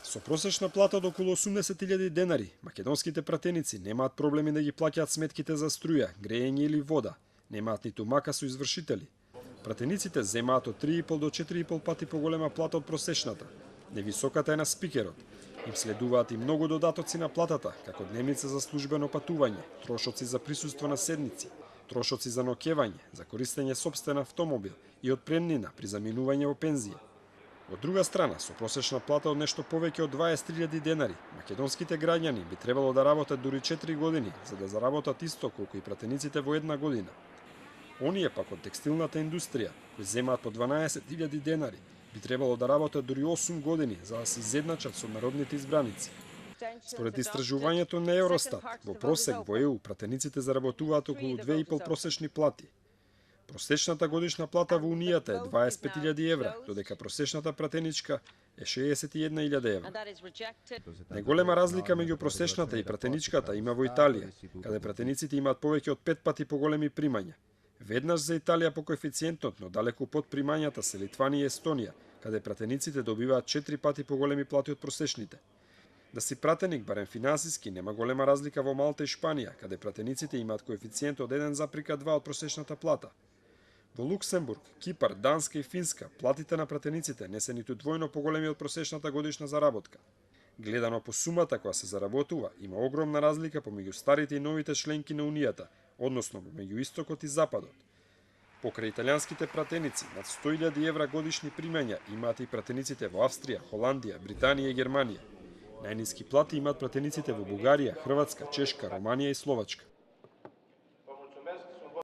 Со просечна плата од околу 80.000 денари, македонските пратеници немаат проблеми да ги плаќаат сметките за струја, грејење или вода. Немаат ниту мака со извршители. Пратениците земаат од 3,5 до 4,5 пати поголема плата од просечната. Невисоката е на спикерот. Им следуваат и многу додатоци на платата, како дневница за службено патување, трошоци за присуство на седници, трошоци за ноќевање, за користење сопствен автомобил и отпремнина при заминување во пензија. Од друга страна, со просечна плата од нешто повеќе од 20.000 денари, македонските граѓани би требало да работат дури 4 години, за да заработат исто колку и пратениците во една година. Оние пак од текстилната индустрија, кои земаат по 12.000 денари, би требало да работат дури 8 години за да се изедначат со народните избраници. Според истражувањето на Евростат, во просек во ЕУ пратениците заработуваат околу 2,5 просечни плати. Просечната годишна плата во Унијата е 25.000 евра, додека просечната пратеничка е 61.000 евра. Најголема разлика меѓу просечната и пратеничката има во Италија, каде пратениците имаат повеќе од 5 пати поголеми примања. Веднаш за Италија по коефициентот, но далеку под примањата се Литванија и Естонија, каде пратениците добиваат 4 пати поголеми плати од просечните. Да си пратеник, барем финансиски, нема голема разлика во Малта и Шпанија, каде пратениците имаат коефициент од 1,2 од просечната плата. Во Луксембург, Кипар, Данска и Финска, платите на пратениците не се ниту двојно поголеми од просечната годишна заработка. Гледано по сумата која се заработува, има огромна разлика помеѓу старите и новите членки на Унијата, односно меѓу истокот и западот. Покрај италијанските пратеници, над 100.000 евра годишни примања имаат и пратениците во Австрија, Холандија, Британија и Германија. Најниски плати имаат пратениците во Бугарија, Хрватска, Чешка, Романија и Словачка.